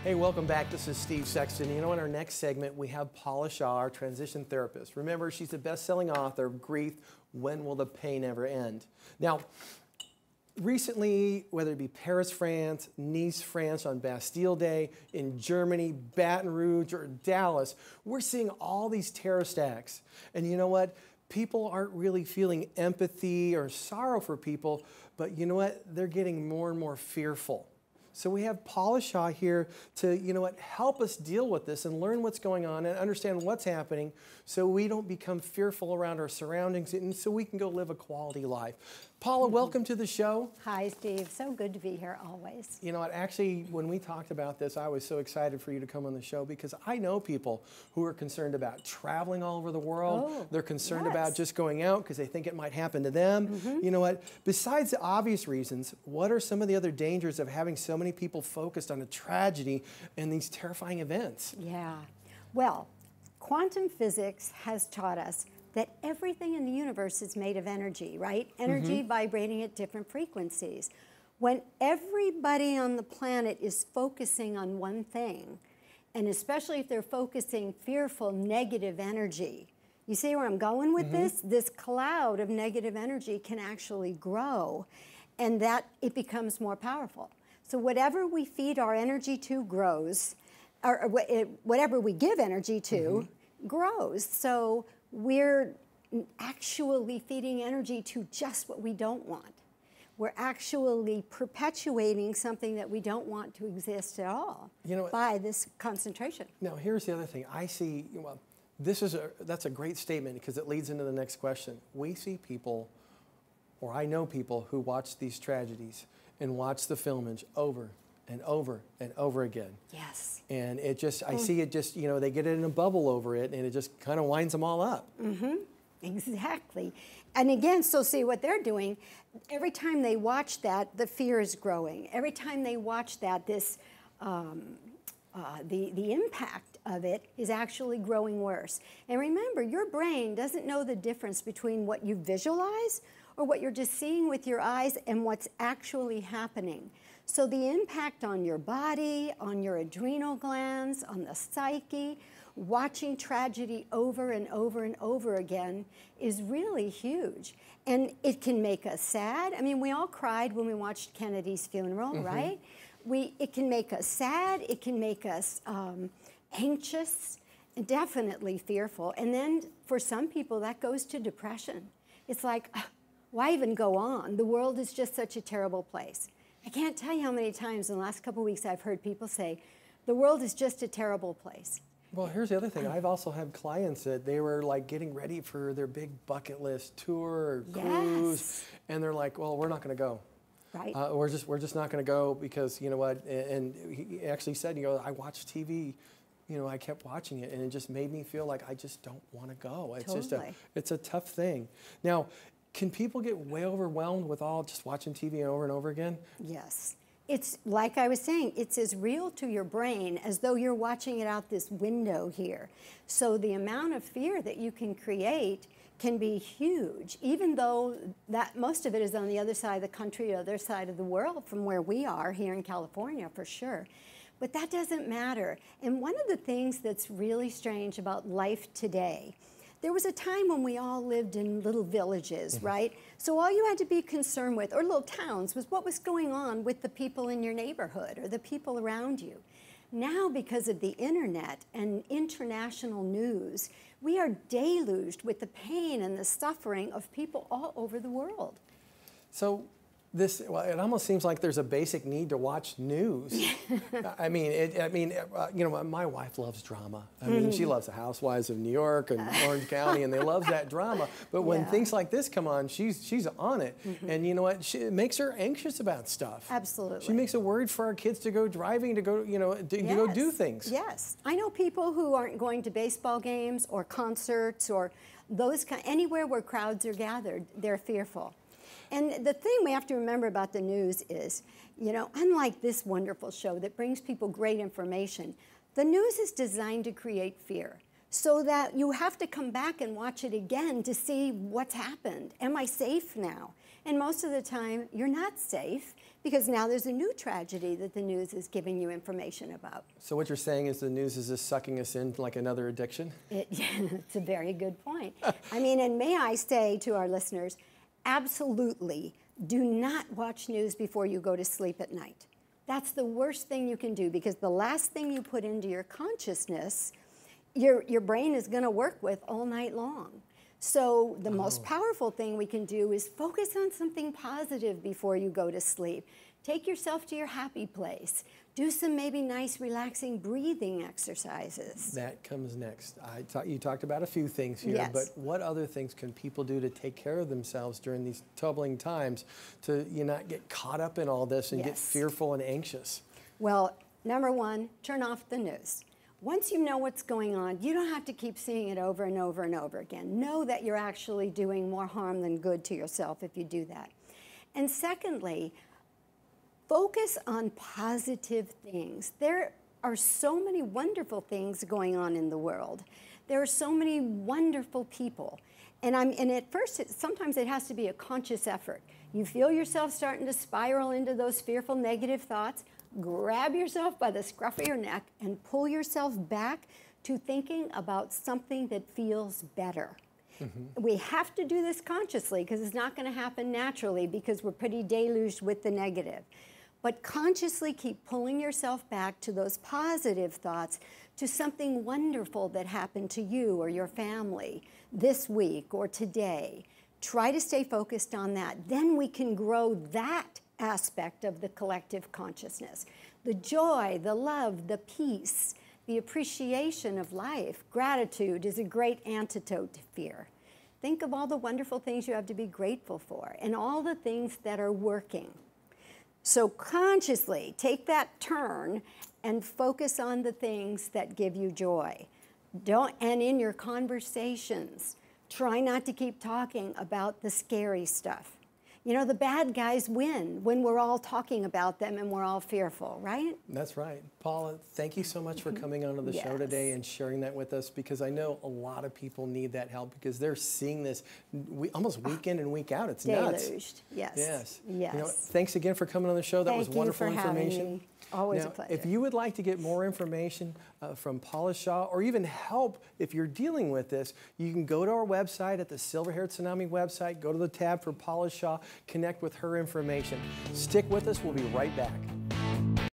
Hey, welcome back. This is Steve Sexton. You know, in our next segment, we have Paula Shaw, our transition therapist. Remember, she's the best-selling author of Grief, When Will the Pain Ever End? Now, recently, whether it be Paris, France, Nice, France on Bastille Day, in Germany, Baton Rouge, or Dallas, we're seeing all these terrorist acts. And you know what? People aren't really feeling empathy or sorrow for people, but you know what? They're getting more and more fearful. So we have Paula Shaw here to, you know what, help us deal with this and learn what's going on and understand what's happening so we don't become fearful around our surroundings and so we can go live a quality life. Paula, welcome to the show. Hi, Steve. So good to be here always. You know what, actually, when we talked about this, I was so excited for you to come on the show because I know people who are concerned about traveling all over the world. Oh, they're concerned yes. about just going out because they think it might happen to them. You know what, besides the obvious reasons, what are some of the other dangers of having so many people focused on a tragedy and these terrifying events? Yeah. Well, quantum physics has taught us that everything in the universe is made of energy, right? Energy vibrating at different frequencies. When everybody on the planet is focusing on one thing, and especially if they're focusing fearful, negative energy, you see where I'm going with this? This cloud of negative energy can actually grow, and that it becomes more powerful. So whatever we feed our energy to grows, or whatever we give energy to grows. So we're actually feeding energy to just what we don't want. We're actually perpetuating something that we don't want to exist at all, you know, by this concentration. Now, here's the other thing. I see, well, that's a great statement because it leads into the next question. We see people, or I know people who watch these tragedies and watch the filmage over and over and over again. Yes. And it just, I see it just, you know, they get in a bubble over it and it just kind of winds them all up. Exactly. And again, so see what they're doing, every time they watch that, the fear is growing. Every time they watch that, this, the impact of it is actually growing worse. And remember, your brain doesn't know the difference between what you visualize or what you're just seeing with your eyes and what's actually happening. So the impact on your body, on your adrenal glands, on the psyche, watching tragedy over and over and over again is really huge. And it can make us sad. I mean, we all cried when we watched Kennedy's funeral, right? It can make us sad, it can make us anxious, and definitely fearful. And then for some people, that goes to depression. It's like, why even go on? The world is just such a terrible place. I can't tell you how many times in the last couple of weeks I've heard people say, the world is just a terrible place. Well, here's the other thing. I've also had clients that they were like getting ready for their big bucket list tour or cruise, and they're like, well, we're not going to go. Right. We're just not going to go because, you know what, and he actually said, you know, I watched TV, you know, I kept watching it, and it just made me feel like I just don't want to go. It's just it's a tough thing. Now, can people get way overwhelmed with all just watching TV over and over again? Yes. It's like I was saying, it's as real to your brain as though you're watching it out this window here. So the amount of fear that you can create can be huge, even though that most of it is on the other side of the country, other side of the world from where we are here in California for sure. But that doesn't matter. And one of the things that's really strange about life today, there was a time when we all lived in little villages, right? So all you had to be concerned with, or little towns, was what was going on with the people in your neighborhood or the people around you. Now, because of the internet and international news, we are deluged with the pain and the suffering of people all over the world. So well, it almost seems like there's a basic need to watch news. I mean, you know, my wife loves drama. I mean, she loves the Housewives of New York and Orange County, and they love that drama. But when things like this come on, she's on it. And you know what? It makes her anxious about stuff. Absolutely. She makes it worried for our kids to go driving, to go, you know, to go do things. Yes. I know people who aren't going to baseball games or concerts or those anywhere where crowds are gathered. They're fearful. And the thing we have to remember about the news is, you know, unlike this wonderful show that brings people great information, the news is designed to create fear so that you have to come back and watch it again to see what's happened. Am I safe now? And most of the time, you're not safe because now there's a new tragedy that the news is giving you information about. So what you're saying is the news is just sucking us in like another addiction? It's a very good point. I mean, and may I say to our listeners, absolutely do not watch news before you go to sleep at night. That's the worst thing you can do, because the last thing you put into your consciousness, your brain is going to work with all night long. So the most powerful thing we can do is focus on something positive before you go to sleep. Take yourself to your happy place. Do some maybe nice, relaxing breathing exercises. That comes next. You talked about a few things here, Yes. but what other things can people do to take care of themselves during these troubling times to not get caught up in all this and get Yes. fearful and anxious? Well, number one, turn off the news. Once you know what's going on, you don't have to keep seeing it over and over and over again. Know that you're actually doing more harm than good to yourself if you do that. And secondly, focus on positive things. There are so many wonderful things going on in the world. There are so many wonderful people. And at first, sometimes it has to be a conscious effort. You feel yourself starting to spiral into those fearful, negative thoughts. Grab yourself by the scruff of your neck and pull yourself back to thinking about something that feels better. We have to do this consciously, because it's not going to happen naturally, because we're pretty deluged with the negative. But consciously keep pulling yourself back to those positive thoughts, to something wonderful that happened to you or your family this week or today. Try to stay focused on that. Then we can grow that aspect of the collective consciousness. The joy, the love, the peace, the appreciation of life. Gratitude is a great antidote to fear. Think of all the wonderful things you have to be grateful for and all the things that are working. So consciously take that turn and focus on the things that give you joy. And in your conversations, try not to keep talking about the scary stuff. You know, the bad guys win when we're all talking about them and we're all fearful, right? That's right. Paula, thank you so much for coming onto the show today and sharing that with us, because I know a lot of people need that help, because they're seeing this almost week in and week out. It's nuts. Deluged. Yes. Yes. Yes. You know, thanks again for coming on the show. That was wonderful information. Having me. Always now, a pleasure. if you would like to get more information from Paula Shaw, or even help if you're dealing with this, you can go to our website at the Silver Haired Tsunami website, go to the tab for Paula Shaw, connect with her information. Stick with us. We'll be right back.